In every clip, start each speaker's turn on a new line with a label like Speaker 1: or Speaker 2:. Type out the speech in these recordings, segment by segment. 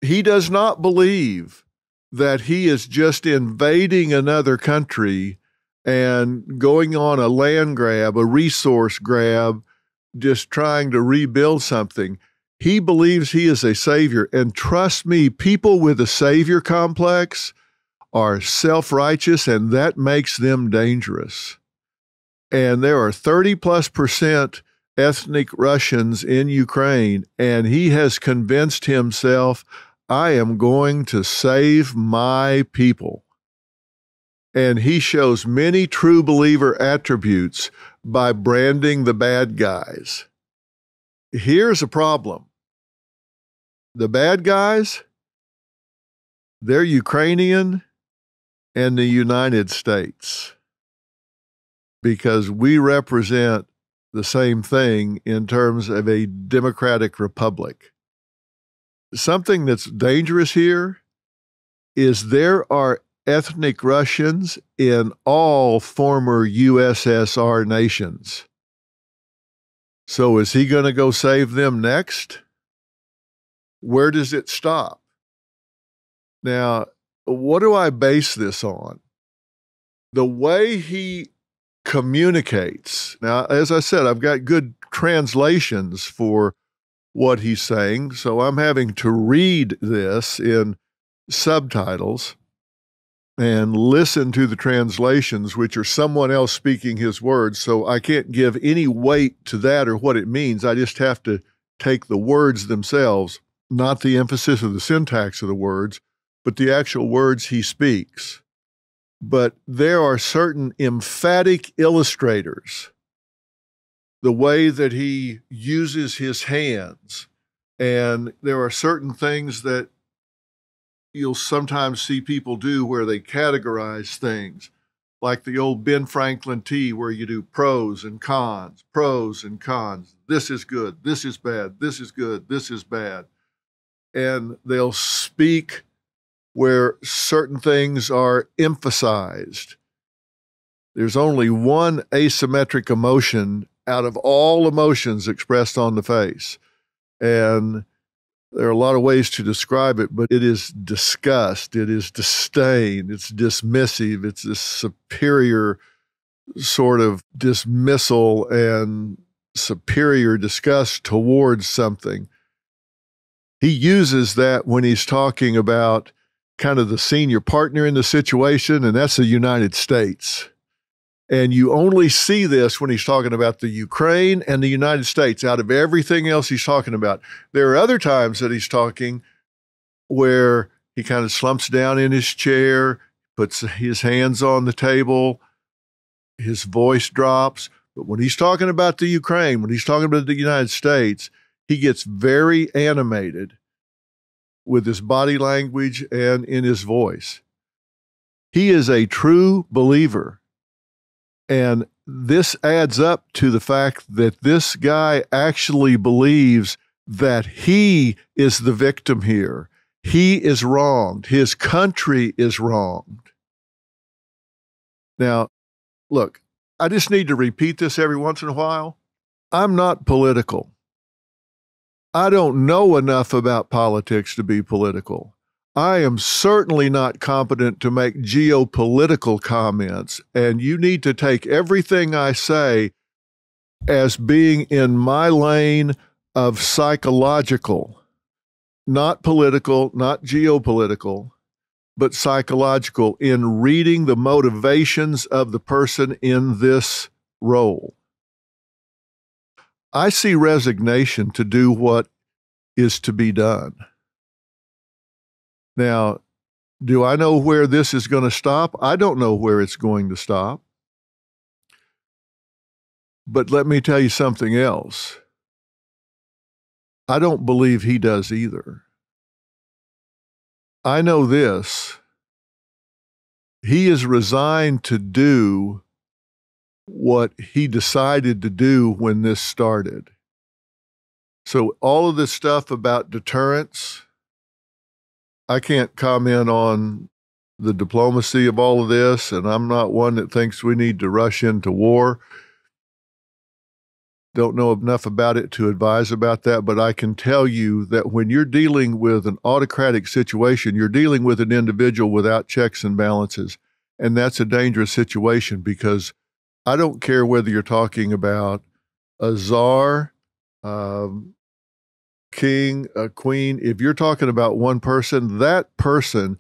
Speaker 1: He does not believe that he is just invading another country and going on a land grab, a resource grab, just trying to rebuild something. He believes he is a savior. And trust me, people with a savior complex are self-righteous, and that makes them dangerous. And there are 30+% ethnic Russians in Ukraine, and he has convinced himself, I am going to save my people. And he shows many true believer attributes by branding the bad guys. Here's a problem. The bad guys, they're Ukrainian and the United States, because we represent the same thing in terms of a democratic republic. Something that's dangerous here is there are ethnic Russians in all former USSR nations. So is he going to go save them next? Where does it stop? Now, what do I base this on? The way he communicates. Now, as I said, I've got good translations for what he's saying, so I'm having to read this in subtitles and listen to the translations, which are someone else speaking his words, so I can't give any weight to that or what it means. I just have to take the words themselves, not the emphasis of the syntax of the words, but the actual words he speaks. But there are certain emphatic illustrators, the way that he uses his hands, and there are certain things that you'll sometimes see people do where they categorize things, like the old Ben Franklin T, where you do pros and cons, pros and cons. This is good, this is bad, this is good, this is bad. And they'll speak where certain things are emphasized. There's only one asymmetric emotion out of all emotions expressed on the face. And there are a lot of ways to describe it, but it is disgust, it is disdain, it's dismissive, it's this superior sort of dismissal and superior disgust towards something. He uses that when he's talking about kind of the senior partner in the situation, and that's the United States. And you only see this when he's talking about the Ukraine and the United States out of everything else he's talking about. There are other times that he's talking where he kind of slumps down in his chair, puts his hands on the table, his voice drops. But when he's talking about the Ukraine, when he's talking about the United States, he gets very animated with his body language and in his voice. He is a true believer. And this adds up to the fact that this guy actually believes that he is the victim here. He is wronged. His country is wronged. Now, look, I just need to repeat this every once in a while. I'm not political. I don't know enough about politics to be political. I am certainly not competent to make geopolitical comments, and you need to take everything I say as being in my lane of psychological, not political, not geopolitical, but psychological, in reading the motivations of the person in this role. I see resignation to do what is to be done. Now, do I know where this is going to stop? I don't know where it's going to stop. But let me tell you something else. I don't believe he does either. I know this. He is resigned to do what he decided to do when this started. So all of this stuff about deterrence, I can't comment on the diplomacy of all of this, and I'm not one that thinks we need to rush into war. Don't know enough about it to advise about that, but I can tell you that when you're dealing with an autocratic situation, you're dealing with an individual without checks and balances. And that's a dangerous situation because I don't care whether you're talking about a czar, king, a queen. If you're talking about one person, that person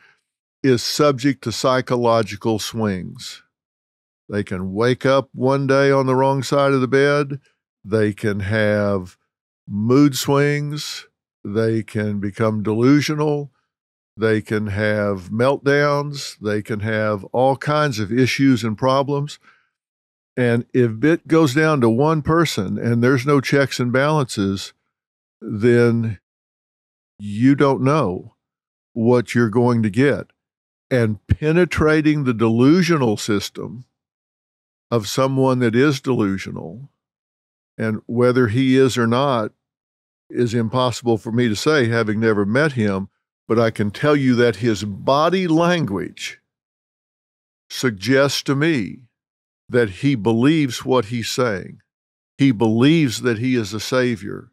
Speaker 1: is subject to psychological swings. They can wake up one day on the wrong side of the bed. They can have mood swings. They can become delusional. They can have meltdowns. They can have all kinds of issues and problems. And if it goes down to one person and there's no checks and balances, then you don't know what you're going to get. And penetrating the delusional system of someone that is delusional, and whether he is or not is impossible for me to say, having never met him, but I can tell you that his body language suggests to me that he believes what he's saying. He believes that he is a savior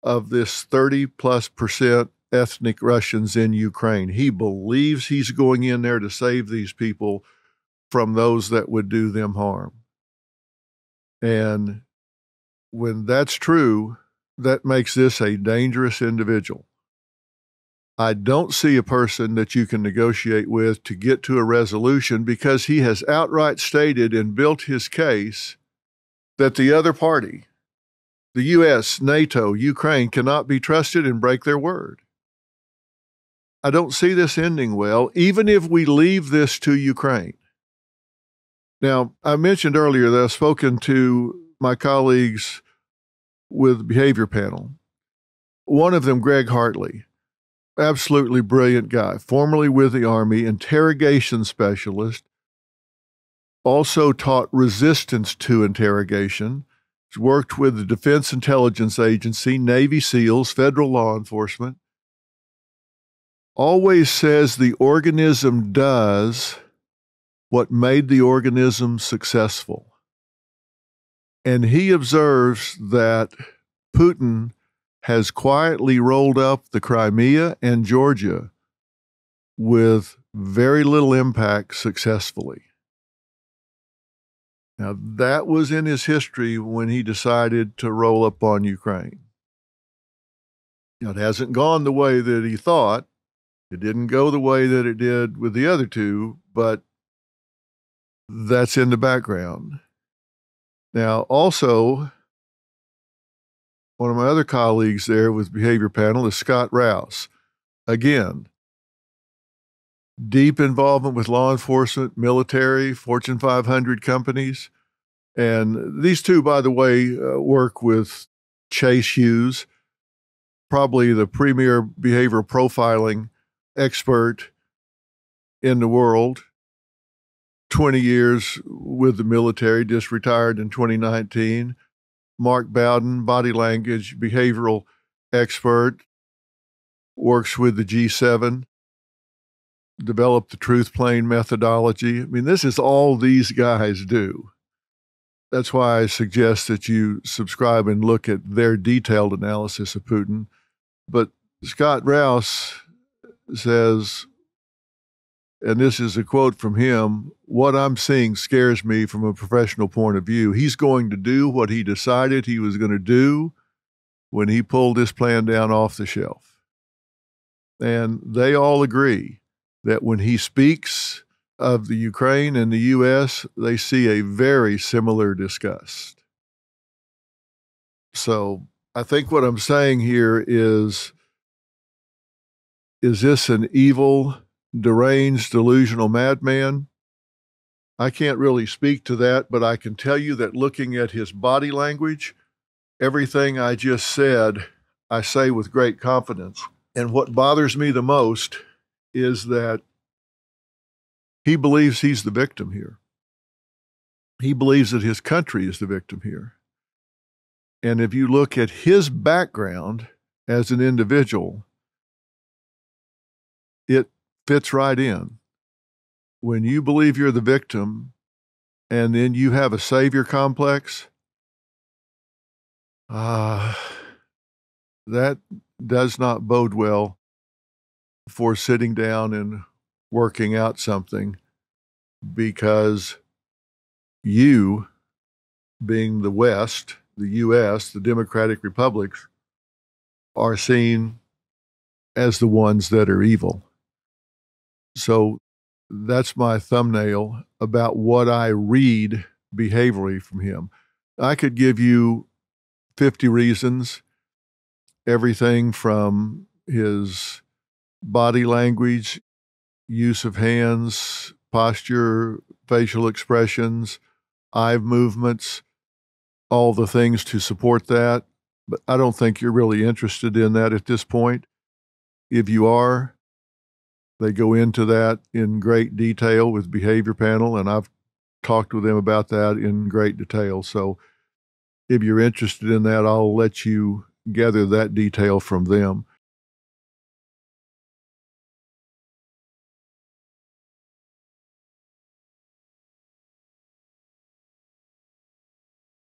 Speaker 1: of this 30+% ethnic Russians in Ukraine. He believes he's going in there to save these people from those that would do them harm. And when that's true, that makes this a dangerous individual. I don't see a person that you can negotiate with to get to a resolution because he has outright stated and built his case that the other party, the U.S., NATO, Ukraine, cannot be trusted and break their word. I don't see this ending well, even if we leave this to Ukraine. Now, I mentioned earlier that I've spoken to my colleagues with the behavior panel. One of them, Greg Hartley, absolutely brilliant guy, formerly with the Army, interrogation specialist, also taught resistance to interrogation. He's worked with the Defense Intelligence Agency, Navy SEALs, federal law enforcement. Always says the organism does what made the organism successful. And he observes that Putin has quietly rolled up the Crimea and Georgia with very little impact successfully. Now, that was in his history when he decided to roll up on Ukraine. Now, it hasn't gone the way that he thought. It didn't go the way that it did with the other two, but that's in the background. Now, also, one of my other colleagues there with Behavior Panel is Scott Rouse. Again, deep involvement with law enforcement, military, Fortune 500 companies. And these two, by the way, work with Chase Hughes, probably the premier behavioral profiling expert in the world. 20 years with the military, just retired in 2019. Mark Bowden, body language behavioral expert, works with the G7, developed the Truth Plane methodology. I mean, this is all these guys do. That's why I suggest that you subscribe and look at their detailed analysis of Putin. But Scott Rouse says, and this is a quote from him, "What I'm seeing scares me from a professional point of view. He's going to do what he decided he was going to do when he pulled this plan down off the shelf." And they all agree that when he speaks of the Ukraine and the U.S., they see a very similar disgust. So I think what I'm saying here is this an evil, deranged, delusional madman? I can't really speak to that, but I can tell you that looking at his body language, everything I just said, I say with great confidence. And what bothers me the most is that he believes he's the victim here. He believes that his country is the victim here. And if you look at his background as an individual, it fits right in. When you believe you're the victim and then you have a savior complex, Ah, that does not bode well for sitting down and working out something because you, being the West, the US, the Democratic Republics, are seen as the ones that are evil. So that's my thumbnail about what I read behaviorally from him. I could give you 50 reasons, everything from his body language, use of hands, posture, facial expressions, eye movements, all the things to support that. But I don't think you're really interested in that at this point. If you are, they go into that in great detail with Behavior Panel, and I've talked with them about that in great detail. So if you're interested in that, I'll let you gather that detail from them.